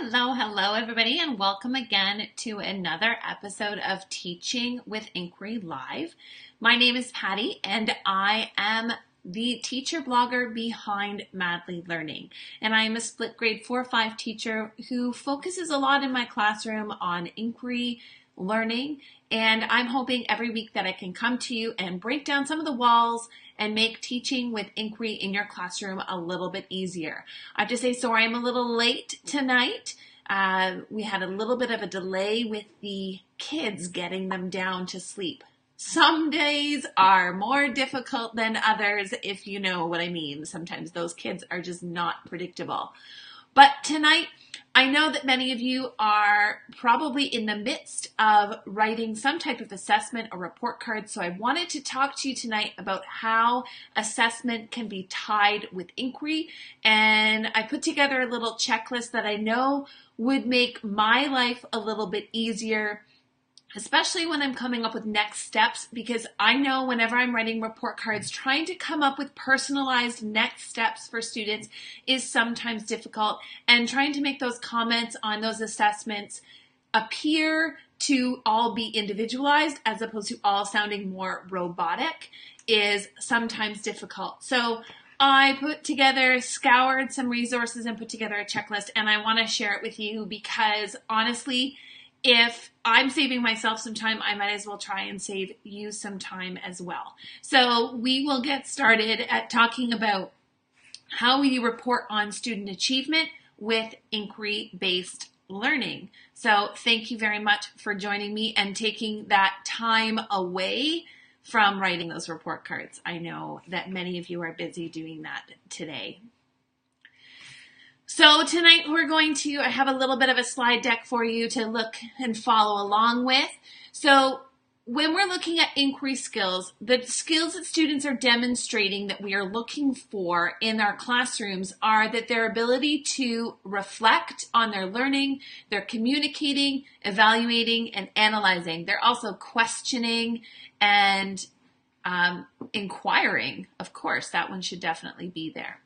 Hello, everybody, and welcome again to another episode of Teaching with Inquiry Live. My name is Patty, and I am the teacher blogger behind Madly Learning. And I am a split grade 4-5 teacher who focuses a lot in my classroom on inquiry learning. And I'm hoping every week that I can come to you and break down some of the walls and make teaching with inquiry in your classroom a little bit easier. I have to say, sorry, I'm a little late tonight. We had a little bit of a delay with the kids getting them down to sleep. Some days are more difficult than others, if you know what I mean. Sometimes those kids are just not predictable. But tonight, I know that many of you are probably in the midst of writing some type of assessment or report card, so I wanted to talk to you tonight about how assessment can be tied with inquiry, and I put together a little checklist that I know would make my life a little bit easier, especially when I'm coming up with next steps, because I know whenever I'm writing report cards, trying to come up with personalized next steps for students is sometimes difficult, and trying to make those comments on those assessments appear to all be individualized as opposed to all sounding more robotic is sometimes difficult. So I scoured some resources and put together a checklist, and I want to share it with you because honestly, if I'm saving myself some time, I might as well try and save you some time as well. So we will get started at talking about how we report on student achievement with inquiry-based learning. So thank you very much for joining me and taking that time away from writing those report cards. I know that many of you are busy doing that today. So tonight I have a little bit of a slide deck for you to look and follow along with. So when we're looking at inquiry skills, the skills that students are demonstrating that we are looking for in our classrooms are that their ability to reflect on their learning, they're communicating, evaluating, and analyzing. They're also questioning and inquiring. Of course, that one should definitely be there.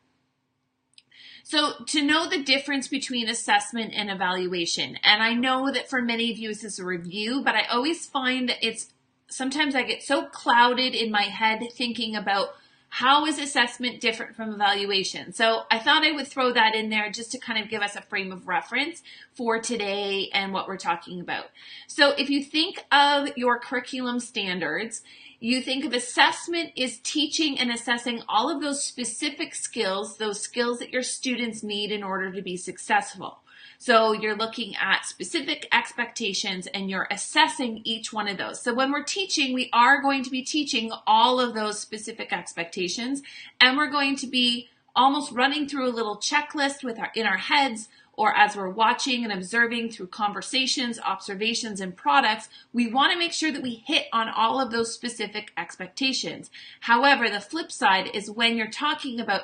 So to know the difference between assessment and evaluation, and I know that for many of you this is a review, but I always find that sometimes I get so clouded in my head thinking about how is assessment different from evaluation. So I thought I would throw that in there just to kind of give us a frame of reference for today and what we're talking about. So if you think of your curriculum standards, you think of assessment is teaching and assessing all of those specific skills, those skills that your students need in order to be successful. So you're looking at specific expectations and you're assessing each one of those. So when we're teaching, we are going to be teaching all of those specific expectations, and we're going to be almost running through a little checklist in our heads, or as we're watching and observing through conversations, observations, and products. We want to make sure that we hit on all of those specific expectations. However, the flip side is when you're talking about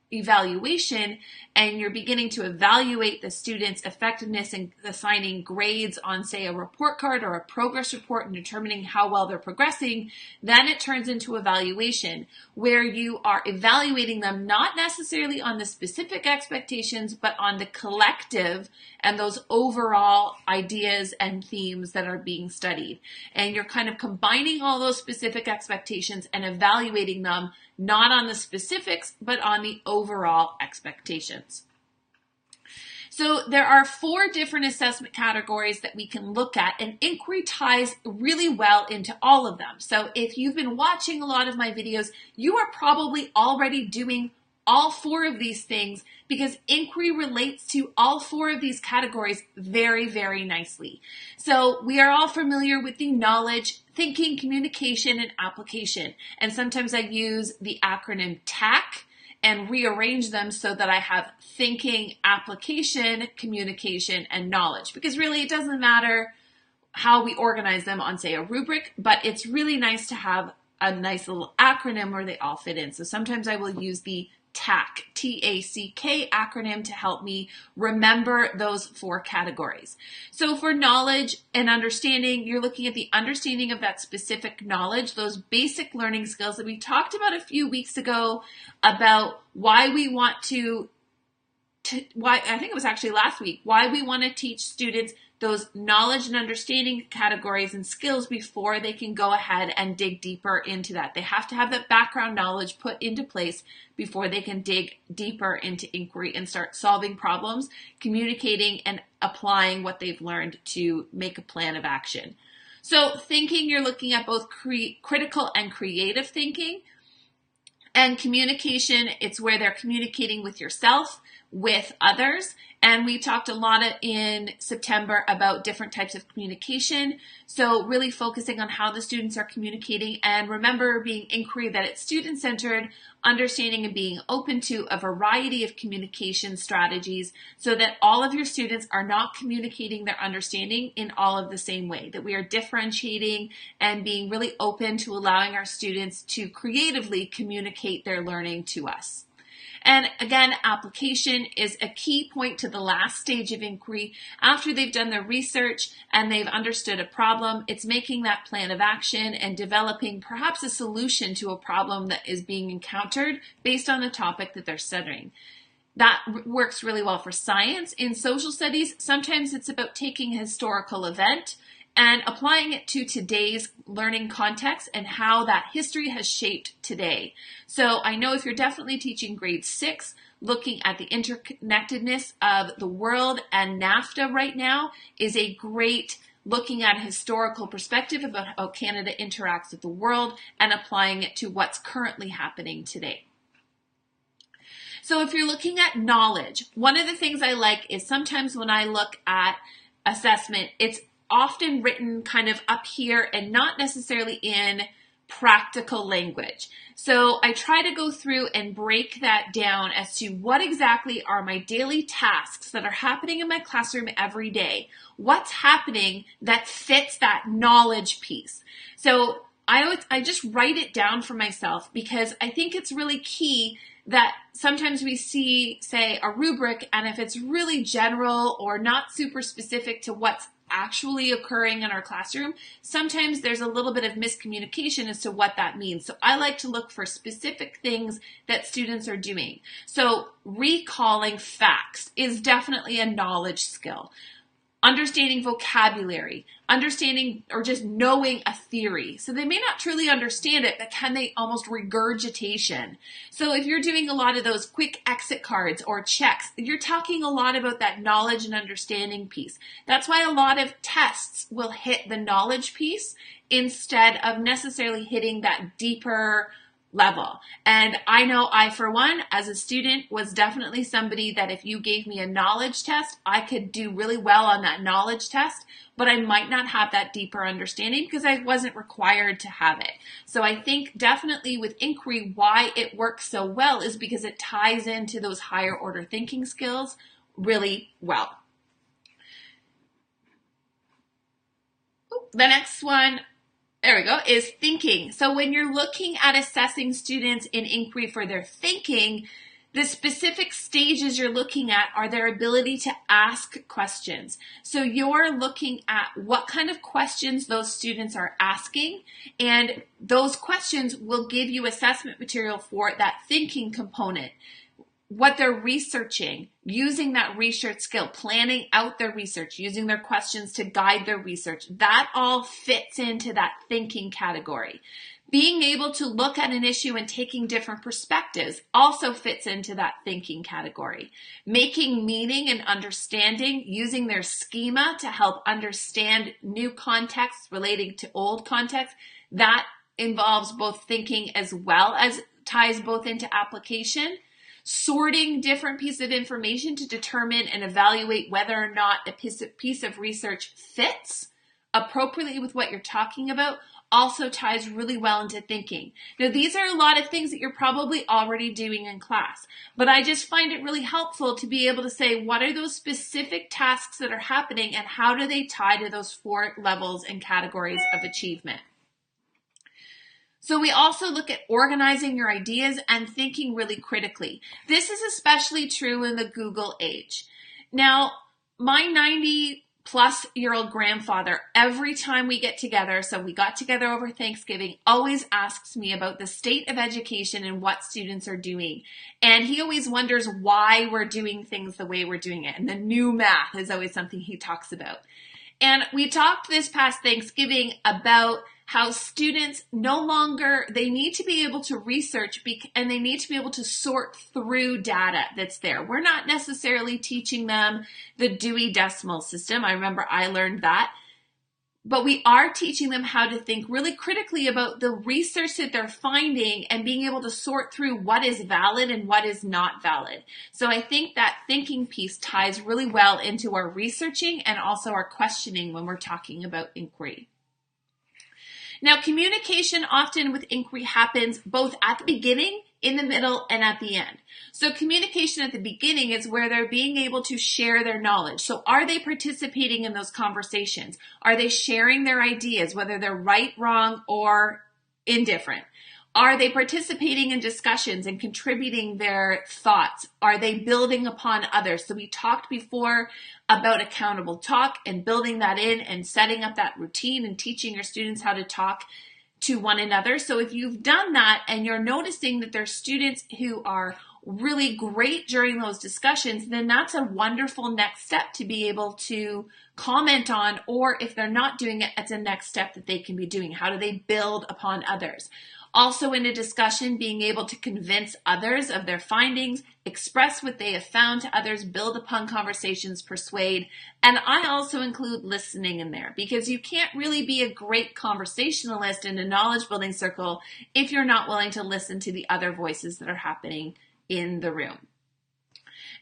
evaluation and you're beginning to evaluate the student's effectiveness in assigning grades on, say, a report card or a progress report and determining how well they're progressing, then it turns into evaluation, where you are evaluating them not necessarily on the specific expectations, but on the collective and those overall ideas and themes that are being studied. And you're kind of combining all those specific expectations and evaluating them not on the specifics, but on the overall expectations. So there are 4 different assessment categories that we can look at, and inquiry ties really well into all of them. So if you've been watching a lot of my videos, you are probably already doing all 4 of these things because inquiry relates to all 4 of these categories very, very nicely. So we are all familiar with the knowledge, thinking, communication, and application. And sometimes I use the acronym TAC and rearrange them so that I have thinking, application, communication, and knowledge. Because really it doesn't matter how we organize them on, say, a rubric, but it's really nice to have a nice little acronym where they all fit in. So sometimes I will use the TAC, T-A-C-K acronym to help me remember those 4 categories. So for knowledge and understanding, you're looking at the understanding of that specific knowledge, those basic learning skills that we talked about a few weeks ago about why we want to why I think it was actually last week, why we want to teach students those knowledge and understanding categories and skills before they can go ahead and dig deeper into that. They have to have that background knowledge put into place before they can dig deeper into inquiry and start solving problems, communicating, and applying what they've learned to make a plan of action. So thinking, you're looking at both critical and creative thinking. And communication, it's where they're communicating with yourself, with others. And we talked a lot in September about different types of communication. So really focusing on how the students are communicating, and remember being inquiry that it's student-centered, understanding and being open to a variety of communication strategies so that all of your students are not communicating their understanding in all of the same way, that we are differentiating and being really open to allowing our students to creatively communicate their learning to us. And again, application is a key point to the last stage of inquiry. After they've done their research and they've understood a problem, it's making that plan of action and developing perhaps a solution to a problem that is being encountered based on the topic that they're studying. That works really well for science. In social studies, sometimes it's about taking a historical event and applying it to today's learning context and how that history has shaped today. So I know if you're definitely teaching grade 6, looking at the interconnectedness of the world and NAFTA right now is a great looking at a historical perspective about how Canada interacts with the world and applying it to what's currently happening today. So if you're looking at knowledge, one of the things I like is sometimes when I look at assessment, it's often written kind of up here and not necessarily in practical language. So I try to go through and break that down as to what exactly are my daily tasks that are happening in my classroom every day. What's happening that fits that knowledge piece? So I just write it down for myself because I think it's really key that sometimes we see, say, a rubric, and if it's really general or not super specific to what's actually occurring in our classroom, sometimes there's a little bit of miscommunication as to what that means. So I like to look for specific things that students are doing. So recalling facts is definitely a knowledge skill. Understanding vocabulary, understanding or just knowing a theory. So they may not truly understand it, but can they almost regurgitation? So if you're doing a lot of those quick exit cards or checks, you're talking a lot about that knowledge and understanding piece. That's why a lot of tests will hit the knowledge piece instead of necessarily hitting that deeper level. And I know I, for one, as a student, was definitely somebody that if you gave me a knowledge test, I could do really well on that knowledge test, but I might not have that deeper understanding because I wasn't required to have it. So I think definitely with inquiry, why it works so well is because it ties into those higher order thinking skills really well. The next one, there we go, is thinking. So when you're looking at assessing students in inquiry for their thinking, the specific stages you're looking at are their ability to ask questions. So you're looking at what kind of questions those students are asking, and those questions will give you assessment material for that thinking component. What they're researching, using that research skill, planning out their research, using their questions to guide their research, that all fits into that thinking category. Being able to look at an issue and taking different perspectives also fits into that thinking category. Making meaning and understanding, using their schema to help understand new contexts relating to old context, that involves both thinking as well as ties both into application. Sorting different pieces of information to determine and evaluate whether or not a piece of research fits appropriately with what you're talking about also ties really well into thinking. Now, these are a lot of things that you're probably already doing in class, but I just find it really helpful to be able to say, what are those specific tasks that are happening and how do they tie to those 4 levels and categories of achievement? So we also look at organizing your ideas and thinking really critically. This is especially true in the Google age. Now, my 90 plus-year-old grandfather, every time we get together, so we got together over Thanksgiving, always asks me about the state of education and what students are doing. And he always wonders why we're doing things the way we're doing it. And the new math is always something he talks about. And we talked this past Thanksgiving about how students no longer, they need to be able to research and they need to be able to sort through data that's there. We're not necessarily teaching them the Dewey Decimal System. I remember I learned that. But we are teaching them how to think really critically about the research that they're finding and being able to sort through what is valid and what is not valid. So I think that thinking piece ties really well into our researching and also our questioning when we're talking about inquiry. Now, communication often with inquiry happens both at the beginning, in the middle, and at the end. So communication at the beginning is where they're being able to share their knowledge. So are they participating in those conversations? Are they sharing their ideas, whether they're right, wrong, or indifferent? Are they participating in discussions and contributing their thoughts? Are they building upon others? So we talked before about accountable talk and building that in and setting up that routine and teaching your students how to talk to one another. So if you've done that and you're noticing that there's students who are really great during those discussions, then that's a wonderful next step to be able to comment on, or if they're not doing it, it's a next step that they can be doing. How do they build upon others? Also in a discussion, being able to convince others of their findings, express what they have found to others, build upon conversations, persuade. And I also include listening in there, because you can't really be a great conversationalist in a knowledge building circle if you're not willing to listen to the other voices that are happening in the room.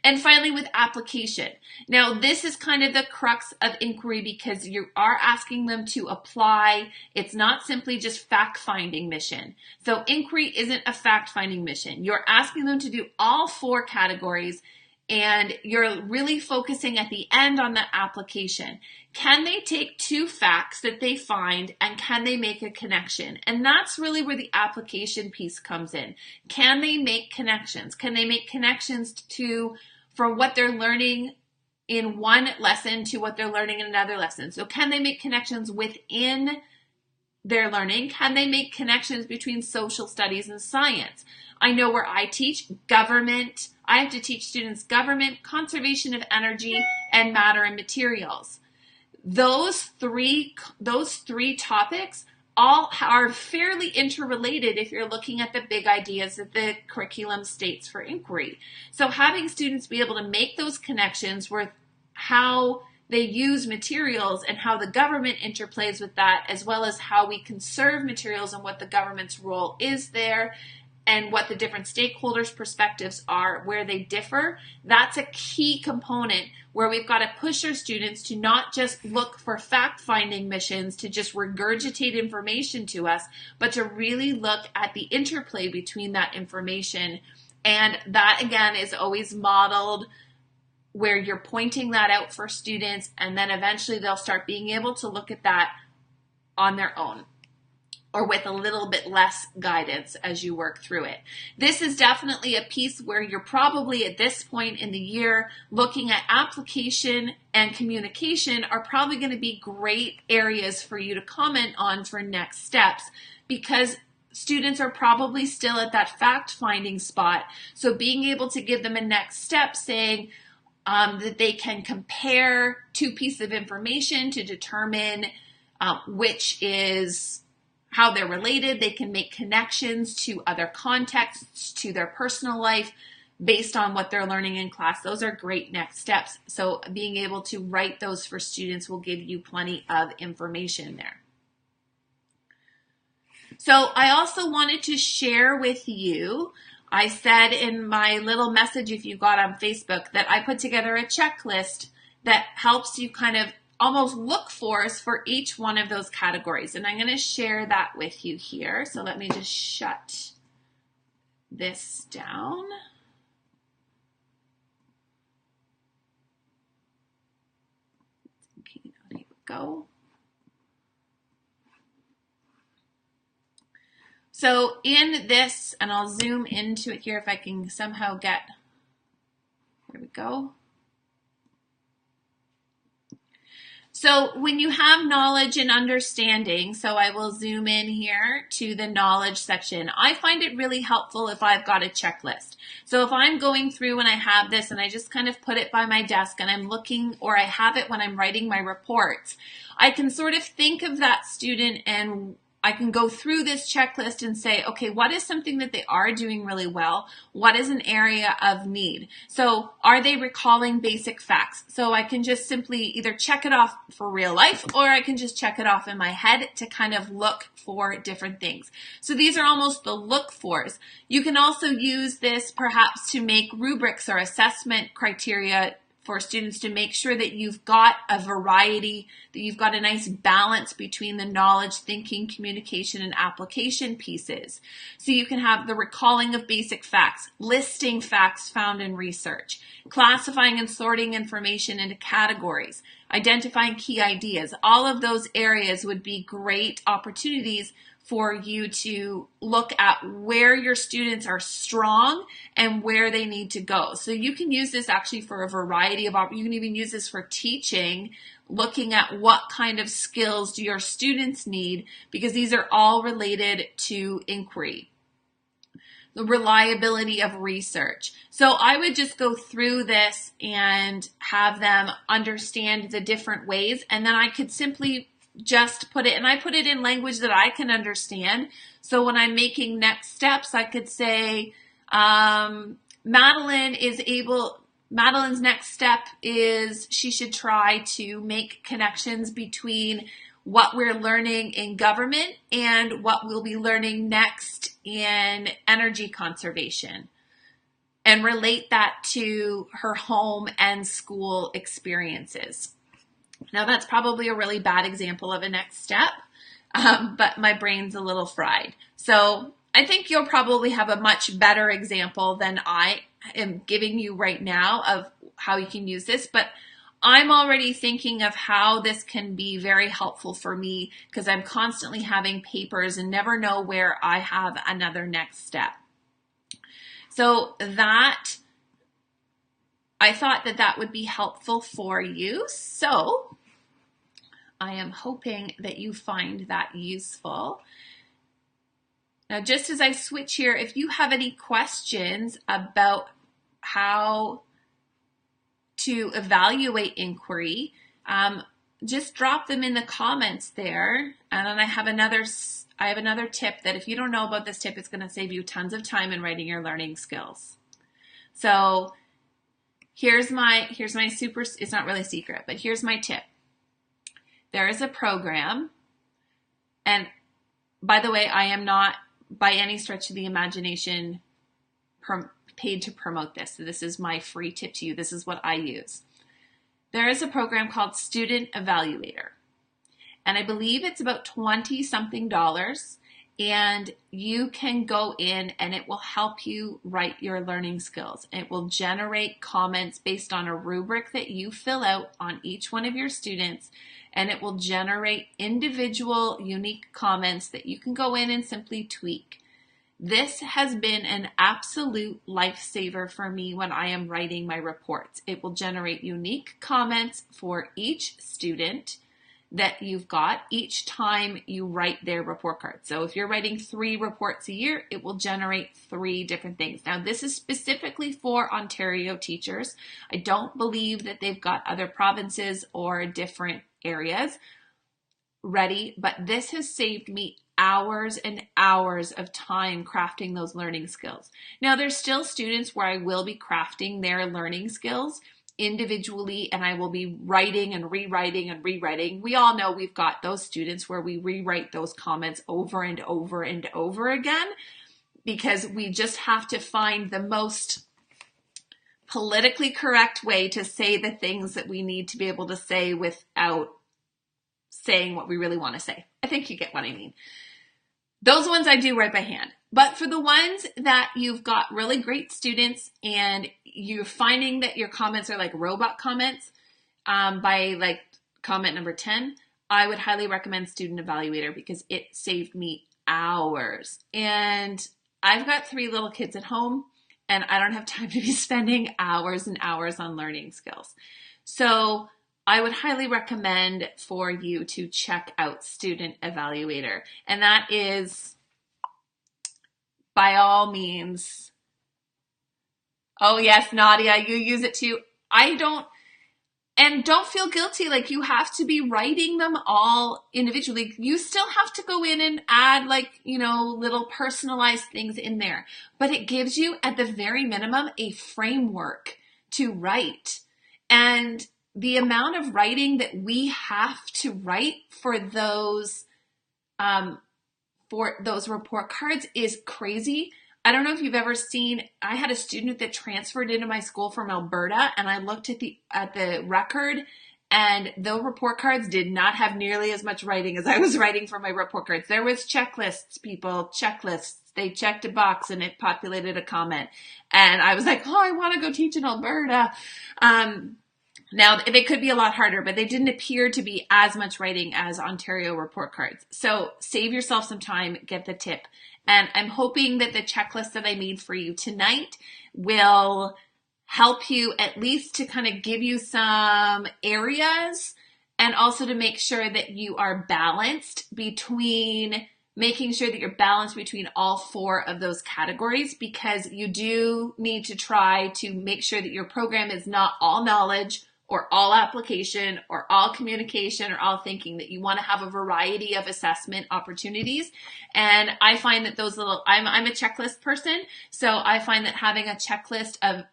And finally, with application. Now, this is kind of the crux of inquiry, because you are asking them to apply. It's not simply just fact-finding mission. So inquiry isn't a fact-finding mission. You're asking them to do all four categories, and you're really focusing at the end on the application. Can they take two facts that they find and can they make a connection? And that's really where the application piece comes in. Can they make connections? Can they make connections from what they're learning in one lesson to what they're learning in another lesson? So can they make connections within their learning? Can they make connections between social studies and science? I know where I teach government, I have to teach students government, conservation of energy, and matter and materials. Those three topics all are fairly interrelated if you're looking at the big ideas that the curriculum states for inquiry. So having students be able to make those connections with how they use materials and how the government interplays with that, as well as how we conserve materials and what the government's role is there, and what the different stakeholders' perspectives are, where they differ, that's a key component where we've got to push our students to not just look for fact-finding missions, to just regurgitate information to us, but to really look at the interplay between that information. And that, again, is always modeled where you're pointing that out for students, and then eventually they'll start being able to look at that on their own, or with a little bit less guidance as you work through it. This is definitely a piece where you're probably at this point in the year looking at application and communication are probably going to be great areas for you to comment on for next steps, because students are probably still at that fact-finding spot. So being able to give them a next step saying that they can compare two pieces of information to determine which is how they're related. They can make connections to other contexts, to their personal life based on what they're learning in class. Those are great next steps. So being able to write those for students will give you plenty of information there. So I also wanted to share with you, I said in my little message, if you got on Facebook, that I put together a checklist that helps you kind of almost look for each one of those categories. And I'm going to share that with you here. So let me just shut this down. Okay, here we go. So in this, and I'll zoom into it here if I can somehow get, here we go. So when you have knowledge and understanding, so I will zoom in here to the knowledge section. I find it really helpful if I've got a checklist. So if I'm going through and I have this and I just kind of put it by my desk and I'm looking, or I have it when I'm writing my reports, I can sort of think of that student and I can go through this checklist and say, okay, what is something that they are doing really well? What is an area of need? So are they recalling basic facts? So I can just simply either check it off for real life, or I can just check it off in my head to kind of look for different things. So these are almost the look fors. You can also use this perhaps to make rubrics or assessment criteria for students to make sure that you've got a variety, that you've got a nice balance between the knowledge, thinking, communication, and application pieces. So you can have the recalling of basic facts, listing facts found in research, classifying and sorting information into categories, identifying key ideas. All of those areas would be great opportunities for you to look at where your students are strong and where they need to go. So you can use this actually for a variety of, you can even use this for teaching, looking at what kind of skills do your students need, because these are all related to inquiry. The reliability of research. So I would just go through this and have them understand the different ways, and then I could simply just put it, and I put it in language that I can understand. So when I'm making next steps, I could say, Madeline's next step is she should try to make connections between what we're learning in government and what we'll be learning next in energy conservation, and relate that to her home and school experiences. Now that's probably a really bad example of a next step, but my brain's a little fried. So I think you'll probably have a much better example than I am giving you right now of how you can use this, but I'm already thinking of how this can be very helpful for me, because I'm constantly having papers and never know where I have another next step. So that, I thought that that would be helpful for you. So I am hoping that you find that useful. Now, just as I switch here, if you have any questions about how to evaluate inquiry, just drop them in the comments there. And then I have another tip that if you don't know about this tip, it's going to save you tons of time in writing your learning skills. So here's my super, it's not really secret, but here's my tip. There is a program, and by the way, I am not by any stretch of the imagination paid to promote this. So this is my free tip to you. This is what I use. There is a program called Student Evaluator, and I believe it's about $20-something, and you can go in and it will help you write your learning skills. It will generate comments based on a rubric that you fill out on each one of your students, and it will generate individual unique comments that you can go in and simply tweak. This has been an absolute lifesaver for me when I am writing my reports. It will generate unique comments for each student that you've got each time you write their report card. So if you're writing 3 reports a year, it will generate 3 different things. Now, this is specifically for Ontario teachers. I don't believe that they've got other provinces or different areas ready, but this has saved me hours and hours of time crafting those learning skills. Now, there's still students where I will be crafting their learning skills individually, and I will be writing and rewriting and rewriting. We all know we've got those students where we rewrite those comments over and over and over again, because we just have to find the most politically correct way to say the things that we need to be able to say without saying what we really want to say. I think you get what I mean. Those ones I do write by hand. But for the ones that you've got really great students and you're finding that your comments are like robot comments, by like comment number 10, I would highly recommend Student Evaluator, because it saved me hours. And I've got 3 little kids at home, and I don't have time to be spending hours and hours on learning skills. So I would highly recommend for you to check out Student Evaluator. And that is, by all means, oh yes, Nadia, you use it too. I don't, and don't feel guilty. Like you have to be writing them all individually. You still have to go in and add little personalized things in there, but it gives you at the very minimum a framework to write. And the amount of writing that we have to write for those report cards is crazy. I don't know if you've ever seen, I had a student that transferred into my school from Alberta, and I looked at the record, and the report cards did not have nearly as much writing as I was writing for my report cards. There was checklists, people, checklists. They checked a box and it populated a comment. And I was like, oh, I want to go teach in Alberta. Now, they could be a lot harder, but they didn't appear to be as much writing as Ontario report cards. So save yourself some time, get the tip. And I'm hoping that the checklist that I made for you tonight will help you at least to kind of give you some areas and also to make sure that you are balanced between making sure that you're balanced between all four of those categories, because you do need to try to make sure that your program is not all knowledge or all application or all communication or all thinking, that you want to have a variety of assessment opportunities. And I find that I'm a checklist person. So I find that having a checklist of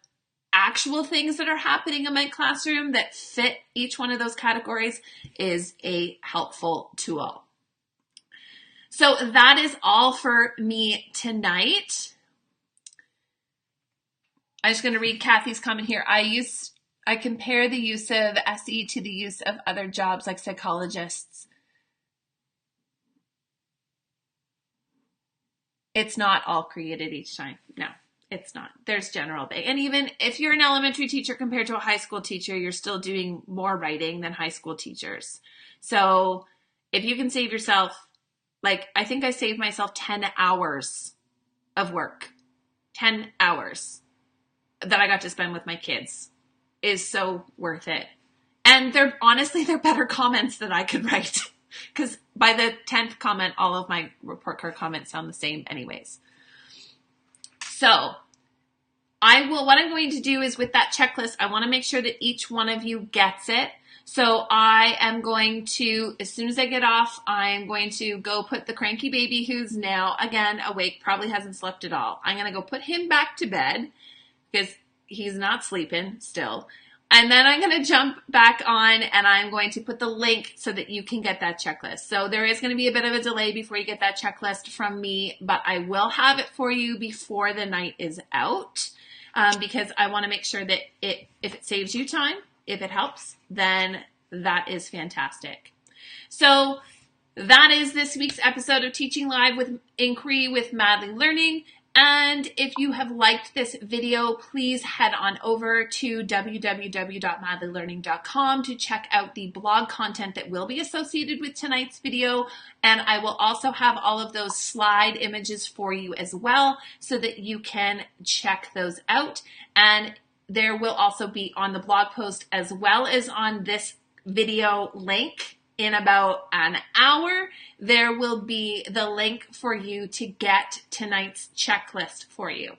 actual things that are happening in my classroom that fit each one of those categories is a helpful tool. So that is all for me tonight. I'm just going to read Kathy's comment here. I compare the use of SE to the use of other jobs like psychologists. It's not all created each time. No, it's not. There's general thing. And even if you're an elementary teacher compared to a high school teacher, you're still doing more writing than high school teachers. So if you can save yourself, I think I saved myself 10 hours of work, 10 hours that I got to spend with my kids is so worth it. And they're better comments that I could write, because by the 10th comment, all of my report card comments sound the same anyways. So what I'm going to do is with that checklist, I want to make sure that each one of you gets it. So I am going to, as soon as I get off, I'm going to go put the cranky baby, who's now again awake, probably hasn't slept at all. I'm going to go put him back to bed because he's not sleeping still. And then I'm going to jump back on and I'm going to put the link so that you can get that checklist. So there is going to be a bit of a delay before you get that checklist from me, but I will have it for you before the night is out, because I want to make sure that if it saves you time, if it helps, then that is fantastic. So that is this week's episode of Teaching Live with Inquiry with Madly Learning. And if you have liked this video, please head on over to www.madlylearning.com to check out the blog content that will be associated with tonight's video. And I will also have all of those slide images for you as well, so that you can check those out. And there will also be on the blog post, as well as on this video link, in about an hour, there will be the link for you to get tonight's checklist for you.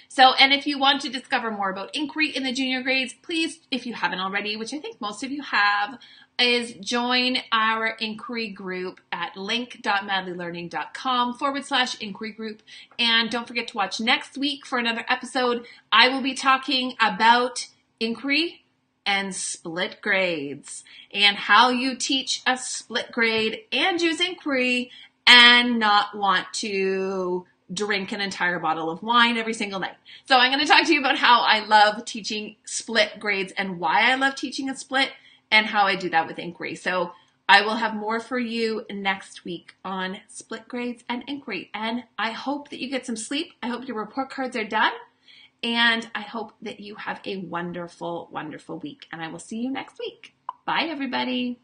So, and if you want to discover more about inquiry in the junior grades, please, if you haven't already, which I think most of you have, is join our inquiry group at link.madlylearning.com/inquiry group. And don't forget to watch next week for another episode. I will be talking about inquiry and split grades and how you teach a split grade and use inquiry and not want to drink an entire bottle of wine every single night. So I'm going to talk to you about how I love teaching split grades and why I love teaching a split and how I do that with inquiry. So I will have more for you next week on split grades and inquiry. And I hope that you get some sleep. I hope your report cards are done. And I hope that you have a wonderful, wonderful week. And I will see you next week. Bye, everybody.